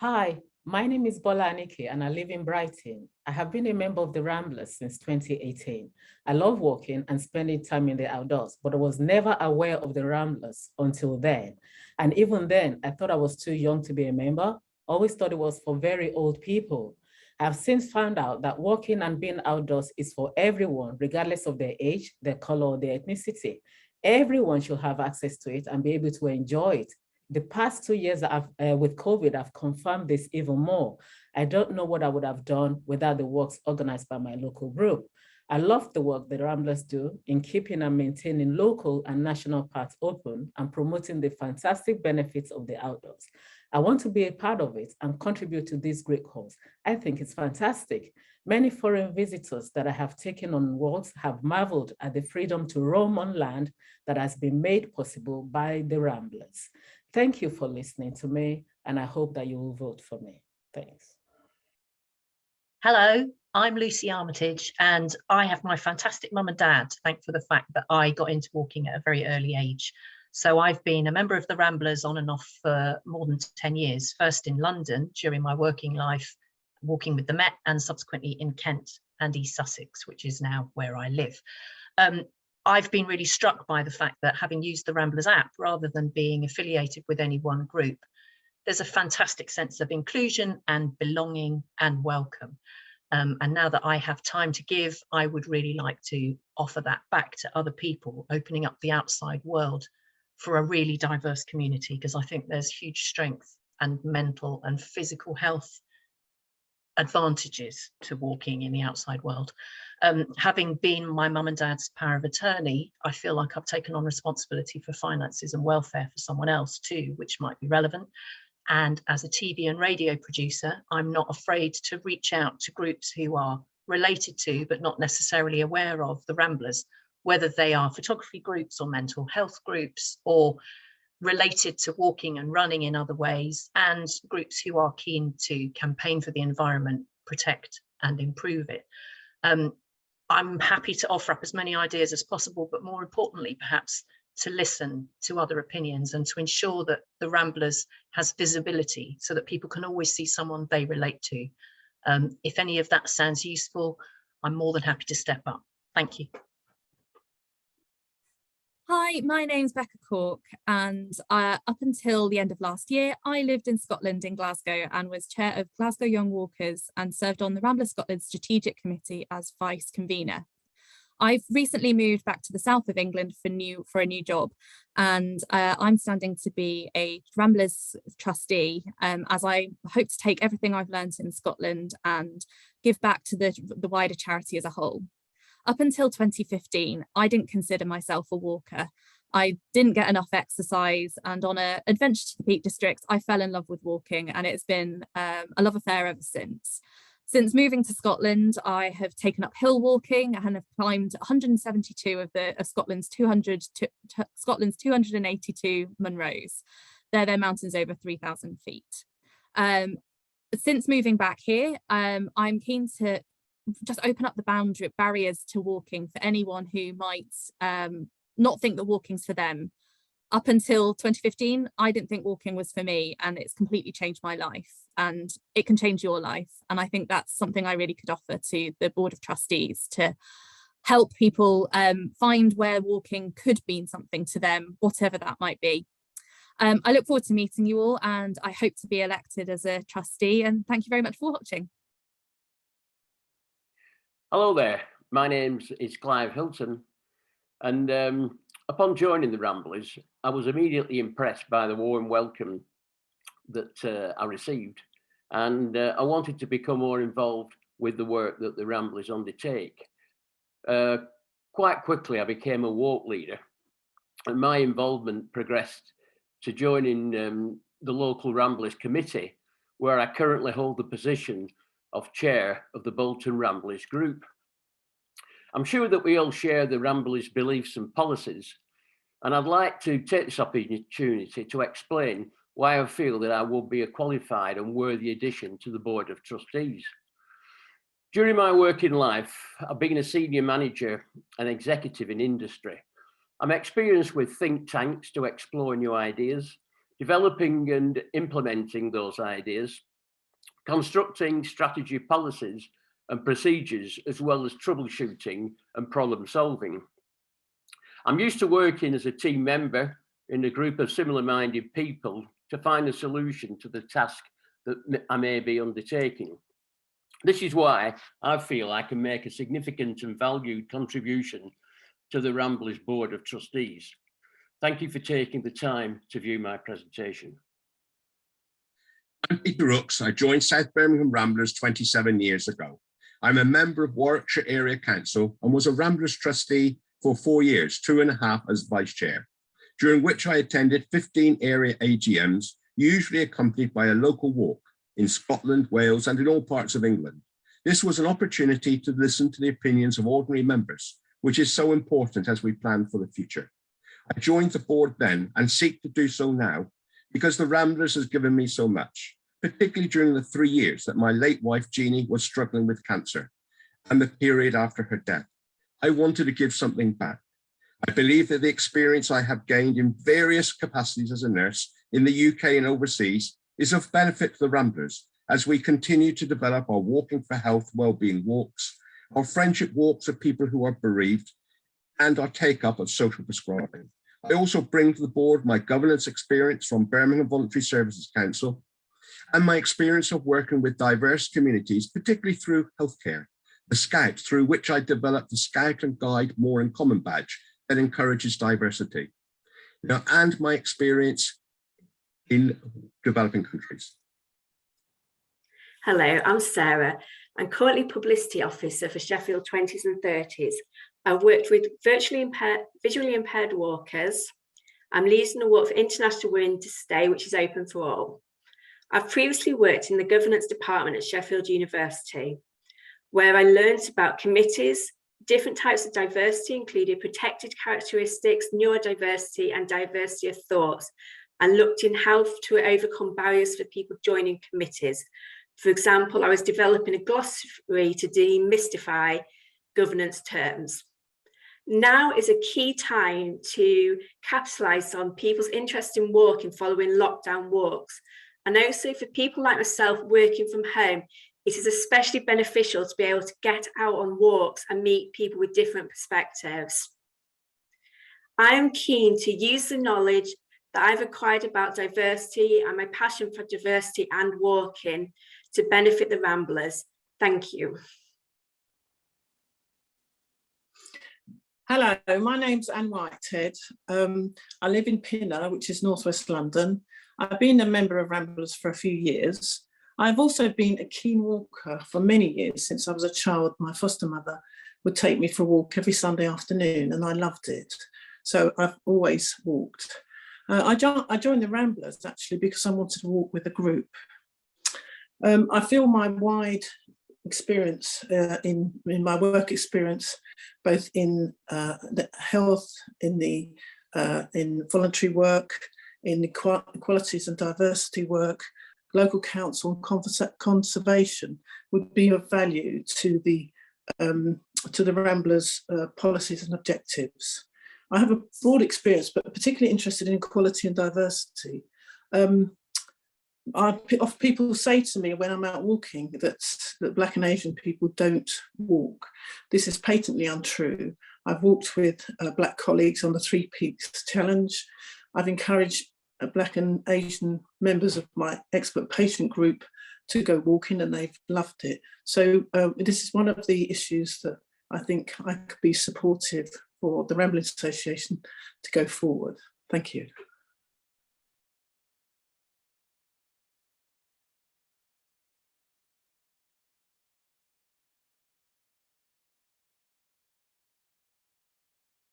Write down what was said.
Hi, my name is Bola Anike and I live in Brighton. I have been a member of the Ramblers since 2018. I love walking and spending time in the outdoors, but I was never aware of the Ramblers until then. And even then, I thought I was too young to be a member. Always thought it was for very old people. I've since found out that walking and being outdoors is for everyone, regardless of their age, their color, or their ethnicity. Everyone should have access to it and be able to enjoy it. The past 2 years with COVID, I've confirmed this even more. I don't know what I would have done without the works organized by my local group. I love the work the Ramblers do in keeping and maintaining local and national parks open and promoting the fantastic benefits of the outdoors. I want to be a part of it and contribute to this great cause. I think it's fantastic. Many foreign visitors that I have taken on walks have marveled at the freedom to roam on land that has been made possible by the Ramblers. Thank you for listening to me, and I hope that you will vote for me. Thanks. Hello, I'm Lucy Armitage, and I have my fantastic mum and dad to thank for the fact that I got into walking at a very early age. So I've been a member of the Ramblers on and off for more than 10 years, first in London during my working life, walking with the Met, and subsequently in Kent and East Sussex, which is now where I live. I've been really struck by the fact that having used the Ramblers app rather than being affiliated with any one group, there's a fantastic sense of inclusion and belonging and welcome. And now that I have time to give, I would really like to offer that back to other people, opening up the outside world for a really diverse community, because I think there's huge strength and mental and physical health advantages to walking in the outside world. Having been my mum and dad's power of attorney, I feel like I've taken on responsibility for finances and welfare for someone else too, which might be relevant. And as a TV and radio producer, I'm not afraid to reach out to groups who are related to, but not necessarily aware of, the Ramblers, whether they are photography groups or mental health groups or related to walking and running in other ways, and groups who are keen to campaign for the environment, protect and improve it. I'm happy to offer up as many ideas as possible, but more importantly, perhaps to listen to other opinions and to ensure that the Ramblers has visibility so that people can always see someone they relate to. If any of that sounds useful, I'm more than happy to step up. Thank you. Hi, my name's Becca Cork, and up until the end of last year, I lived in Scotland in Glasgow and was chair of Glasgow Young Walkers and served on the Ramblers Scotland Strategic Committee as vice convener. I've recently moved back to the south of England for a new job, and I'm standing to be a Ramblers trustee, as I hope to take everything I've learned in Scotland and give back to the wider charity as a whole. Up until 2015, I didn't consider myself a walker. I didn't get enough exercise, and on an adventure to the Peak District, I fell in love with walking, and it's been a love affair ever since. Since moving to Scotland, I have taken up hill walking and have climbed 172 of Scotland's 282 Munros. They're mountains over 3,000 feet. Since moving back here, I'm keen to just open up the barriers to walking for anyone who might not think that walking's for them. Up until 2015, I didn't think walking was for me, and it's completely changed my life, and it can change your life. And I think that's something I really could offer to the Board of Trustees, to help people find where walking could mean something to them, whatever that might be. I look forward to meeting you all, and I hope to be elected as a trustee, and thank you very much for watching. Hello there, my name is Clive Hilton, and upon joining the Ramblers, I was immediately impressed by the warm welcome that I received, and I wanted to become more involved with the work that the Ramblers undertake. Quite quickly, I became a walk leader, and my involvement progressed to joining the local Ramblers committee, where I currently hold the position of chair of the Bolton Ramblers group. I'm sure that we all share the Ramblers beliefs and policies, and I'd like to take this opportunity to explain why I feel that I will be a qualified and worthy addition to the Board of Trustees. During my working life, I've been a senior manager and executive in industry. I'm experienced with think tanks to explore new ideas, developing and implementing those ideas, constructing strategy, policies and procedures, as well as troubleshooting and problem solving. I'm used to working as a team member in a group of similar-minded people to find a solution to the task that I may be undertaking. This is why I feel I can make a significant and valued contribution to the Ramblers Board of Trustees. Thank you for taking the time to view my presentation. I'm Peter Rooks. I joined South Birmingham Ramblers 27 years ago. I'm a member of Warwickshire Area Council and was a Ramblers trustee for 4 years, 2.5 as vice chair, during which I attended 15 area AGMs, usually accompanied by a local walk in Scotland, Wales, and in all parts of England. This was an opportunity to listen to the opinions of ordinary members, which is so important as we plan for the future. I joined the board then and seek to do so now because the Ramblers has given me so much, particularly during the 3 years that my late wife Jeannie was struggling with cancer and the period after her death. I wanted to give something back. I believe that the experience I have gained in various capacities as a nurse in the UK and overseas is of benefit to the Ramblers as we continue to develop our Walking for Health Wellbeing walks, our friendship walks of people who are bereaved, and our take-up of social prescribing. I also bring to the board my governance experience from Birmingham Voluntary Services Council and my experience of working with diverse communities, particularly through healthcare, the Scouts, through which I developed the Scout and Guide More in Common badge that encourages diversity, and my experience in developing countries. Hello, I'm Sarah. I'm currently Publicity Officer for Sheffield 20s and 30s. I've worked with visually impaired walkers. I'm leading the walk for International Women to Stay, which is open for all. I've previously worked in the governance department at Sheffield University, where I learned about committees, different types of diversity, including protected characteristics, neurodiversity, and diversity of thoughts, and looked in how to overcome barriers for people joining committees. For example, I was developing a glossary to demystify governance terms. Now is a key time to capitalise on people's interest in walking following lockdown walks. And also for people like myself working from home, it is especially beneficial to be able to get out on walks and meet people with different perspectives. I am keen to use the knowledge that I've acquired about diversity and my passion for diversity and walking to benefit the Ramblers. Thank you. Hello, my name's Anne Whitehead. I live in Pinner, which is northwest London. I've been a member of Ramblers for a few years. I've also been a keen walker for many years. Since I was a child, my foster mother would take me for a walk every Sunday afternoon, and I loved it. So I've always walked. I joined the Ramblers actually because I wanted to walk with a group. I feel my wide experience in my work experience, both in the health, in voluntary work, in equalities and diversity work, local council and conservation, would be of value to the Ramblers' policies and objectives. I have a broad experience, but particularly interested in equality and diversity. People say to me when I'm out walking that Black and Asian people don't walk. This is patently untrue. I've walked with Black colleagues on the 3 Peaks Challenge. I've encouraged Black and Asian members of my expert patient group to go walking, and they've loved it. So this is one of the issues that I think I could be supportive for the Ramblers Association to go forward. Thank you.